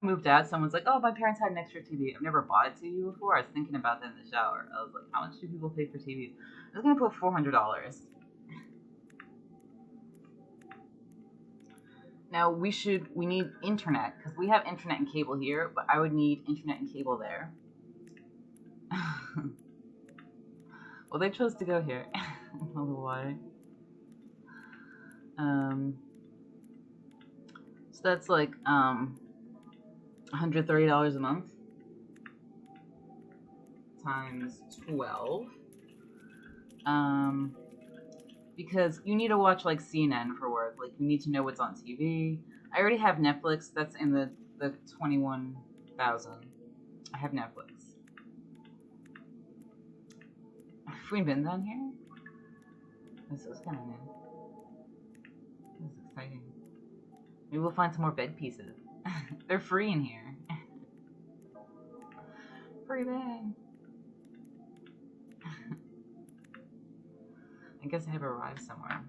moved out, someone's like, "Oh, my parents had an extra TV." I've never bought a TV before. I was thinking about that in the shower. I was like, "How much do people pay for TVs?" I was gonna put $400. Now we need internet because we have internet and cable here, but I would need internet and cable there. Well, they chose to go here. I don't know why. So that's like $130 a month times 12. Because you need to watch like CNN for work. Like you need to know what's on TV. I already have Netflix. That's in the 21,000. I have Netflix. Have we been down here? This was kind of new. This is exciting. Maybe we'll find some more bed pieces. They're free in here. Free bed. I guess I have arrived somewhere.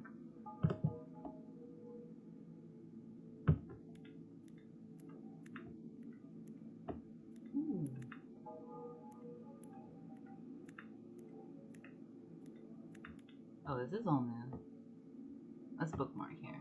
Ooh. Oh, this is all new. Let's bookmark here.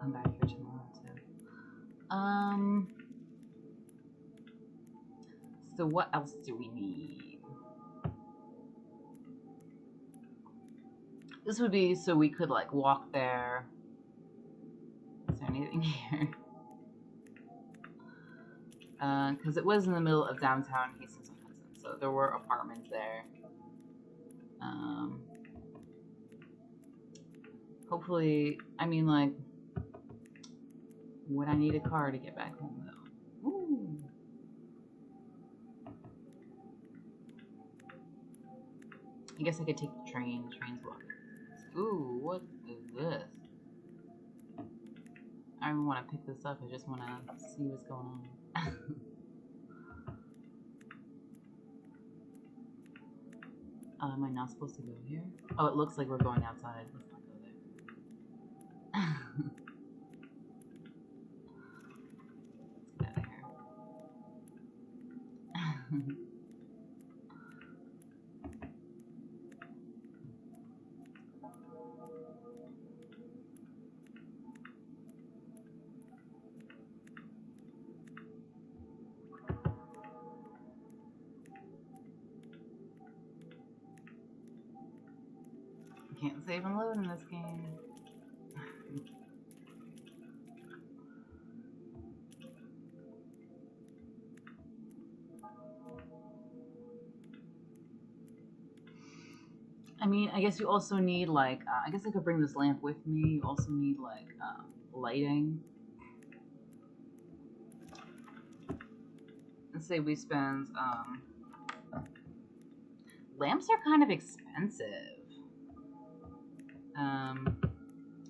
Come back here tomorrow too. So what else do we need? This would be so we could like walk there. Is there anything here? Because it was in the middle of downtown Hastings-on-Hudson, so there were apartments there. Hopefully, I mean, like, would I need a car to get back home though? Ooh. I guess I could take the train. The train's walking. Ooh, what is this? I don't even want to pick this up. I just want to see what's going on. Am I not supposed to go here? Oh, it looks like we're going outside. Let's not go there. Let's get out of here. Can't save and load in this game. I mean, I guess you also need like, I guess I could bring this lamp with me. You also need like lighting. Let's say we spend, lamps are kind of expensive.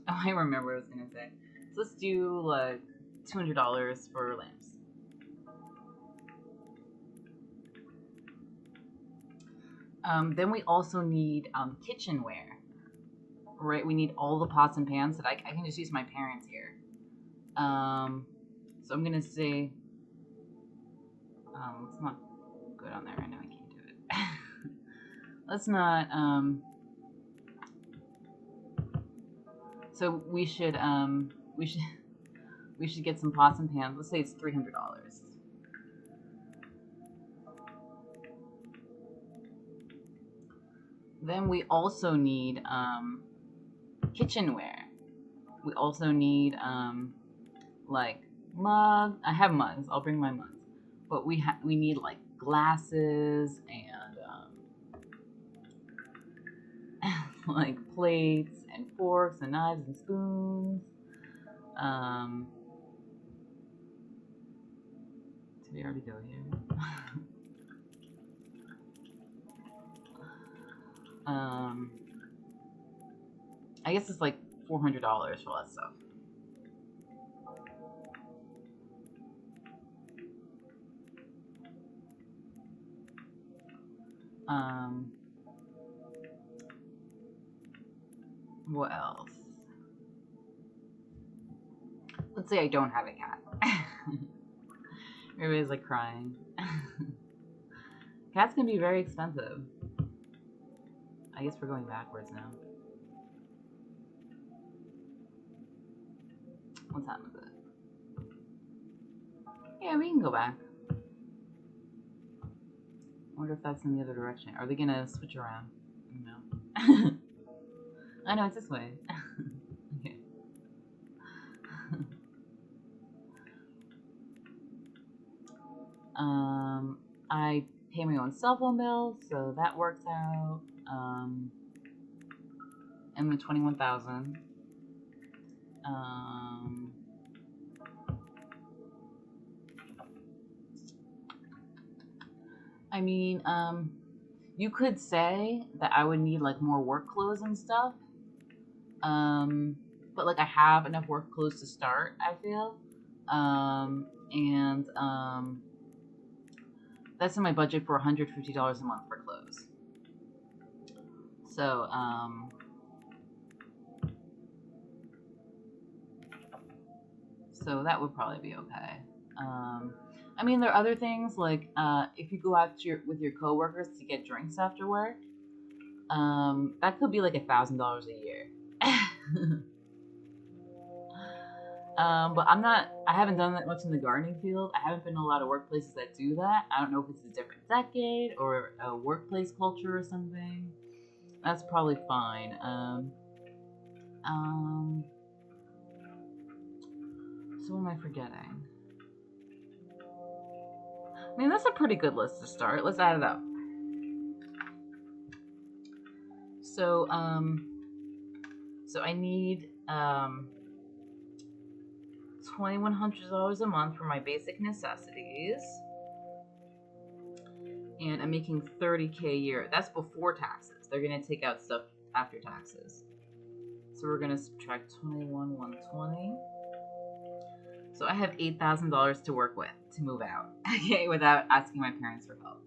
Oh, I remember what I was gonna say. So let's do like $200 for lamps. Then we also need kitchenware, right? We need all the pots and pans that I can just use my parents here. So I'm gonna say, let's not go down there right now. I can't do it. Let's not. So we should get some pots and pans. Let's say it's $300. Then we also need kitchenware. We also need like mug. I have mugs. I'll bring my mugs. But we need like glasses and like plates and forks and knives and spoons. Did we already go here? I guess it's like $400 for all that stuff. What else? Let's say I don't have a cat. Everybody's like crying. Cats can be very expensive. I guess we're going backwards now. What time is it? Yeah, we can go back. I wonder if that's in the other direction. Are they gonna switch around? No. I know, it's this way. Okay. I pay my own cell phone bill, so that works out. And the 21,000. I mean, you could say that I would need like more work clothes and stuff. But like I have enough work clothes to start, I feel. That's in my budget for $150 a month for clothes. So, so that would probably be okay. I mean, there are other things like if you go out with your coworkers to get drinks after work, that could be like $1,000 a year. But I haven't done that much in the gardening field. I haven't been in a lot of workplaces that do that. I don't know if it's a different decade or a workplace culture or something. That's probably fine. So what am I forgetting? I mean, that's a pretty good list to start. Let's add it up. So, so I need $2,100 a month for my basic necessities, and I'm making $30K a year. That's before taxes. They're gonna take out stuff after taxes. So we're gonna subtract 21,120. So I have $8,000 to work with to move out, okay, without asking my parents for help.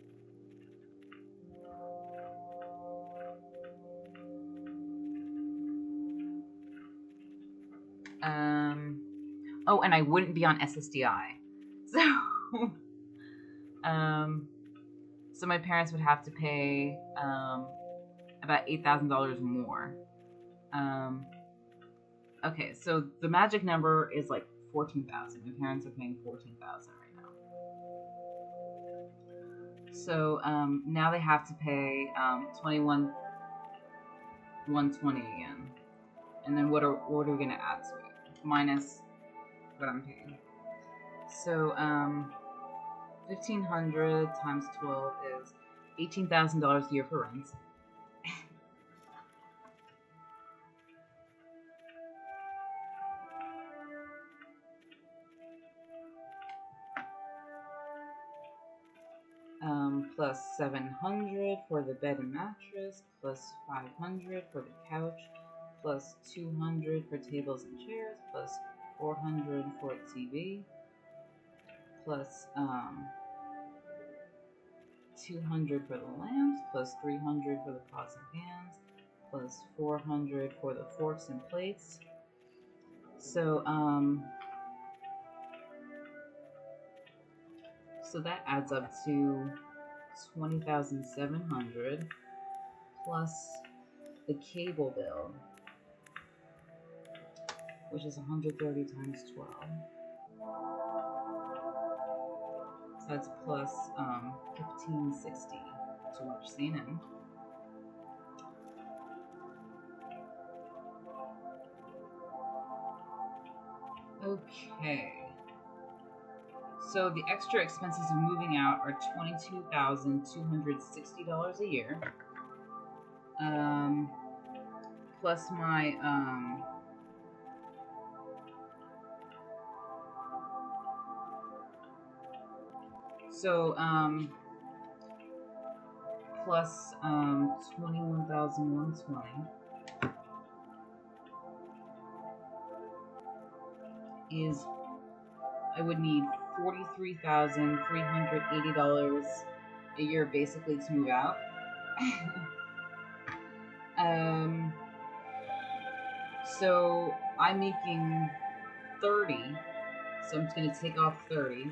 Oh, and I wouldn't be on SSDI. So, so my parents would have to pay about $8,000 more. Okay, so the magic number is like 14,000. My parents are paying 14,000 right now. So now they have to pay 21,120 again. And then what are we gonna add to it? Minus what I'm paying. So 1,500 times 12 is $18,000 a year for rent. Plus 700 for the bed and mattress, plus 500 for the couch, plus 200 for tables and chairs, plus 400 for the TV, plus 200 for the lamps, plus 300 for the pots and pans, plus 400 for the forks and plates. So so that adds up to 20,700 plus the cable bill, which is 130 times 12. So that's plus 1,560 to watch CNN. Okay. So the extra expenses of moving out are $22,260 a year. Plus my plus 21,120. is I would need $43,380 a year basically to move out. So I'm making 30, so I'm just gonna take off 30.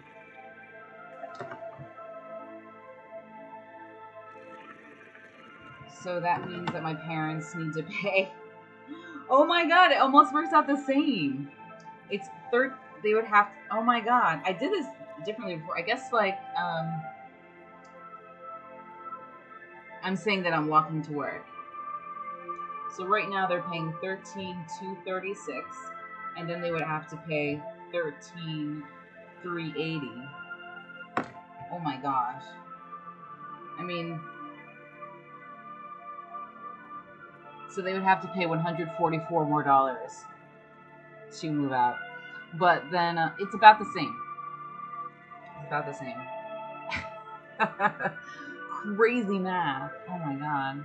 So that means that my parents need to pay. Oh my god, it almost works out the same. It's they would have to, oh my god, I did this differently before. I guess like I'm saying that I'm walking to work. So right now they're paying $13,236, and then they would have to pay $13,380. Oh my gosh. I mean, so they would have to pay $144 more to move out. But then it's about the same. It's about the same. Crazy math. Oh my god.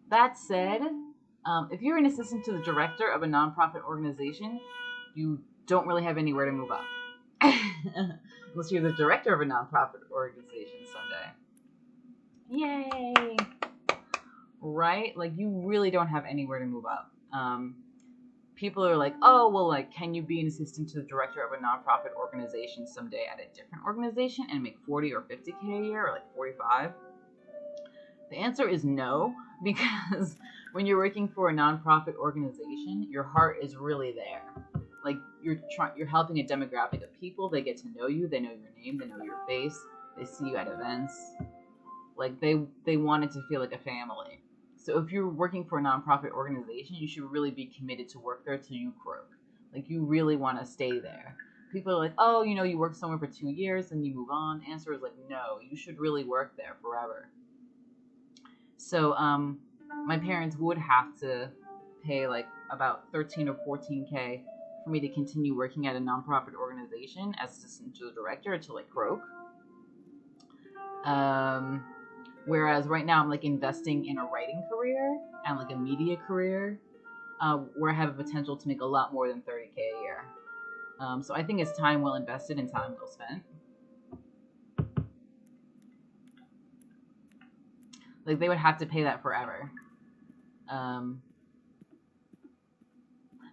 That said, if you're an assistant to the director of a nonprofit organization, you don't really have anywhere to move up. Unless you're the director of a nonprofit organization someday. Yay! Right? Like, you really don't have anywhere to move up. People are like, oh, well, like, can you be an assistant to the director of a nonprofit organization someday at a different organization and make 40 or 50K a year, or like 45? The answer is no, because when you're working for a nonprofit organization, your heart is really there. Like, you're helping a demographic of people. They get to know you. They know your name. They know your face. They see you at events. Like, they want it to feel like a family. So if you're working for a nonprofit organization, you should really be committed to work there till you croak. Like, you really want to stay there. People are like, oh, you work somewhere for 2 years and you move on. The answer is like, no, you should really work there forever. So my parents would have to pay like about 13 or 14K for me to continue working at a nonprofit organization as assistant to the director until I croak. Whereas right now I'm like investing in a writing career and like a media career where I have a potential to make a lot more than 30K a year. So I think it's time well invested and time well spent. Like, they would have to pay that forever. I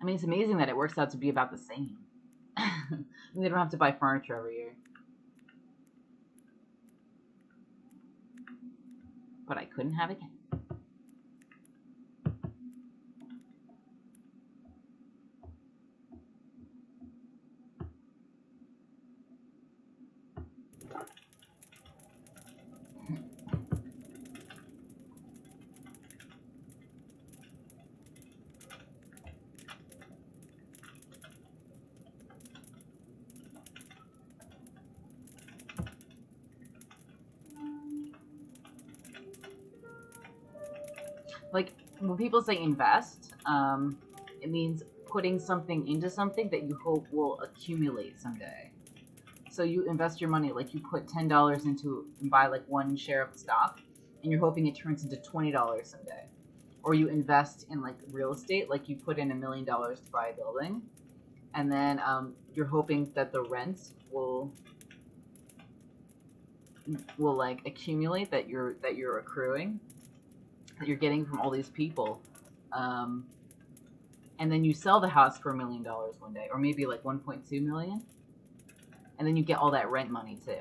mean, it's amazing that it works out to be about the same. They don't have to buy furniture every year. But I couldn't have a cat. Like, when people say invest, it means putting something into something that you hope will accumulate someday. So you invest your money, like you put $10 into and buy like one share of the stock, and you're hoping it turns into $20 someday. Or you invest in like real estate, like you put in $1 million to buy a building, and then you're hoping that the rent will like accumulate, that you're accruing, that you're getting from all these people, and then you sell the house for $1 million one day, or maybe like 1.2 million, and then you get all that rent money too.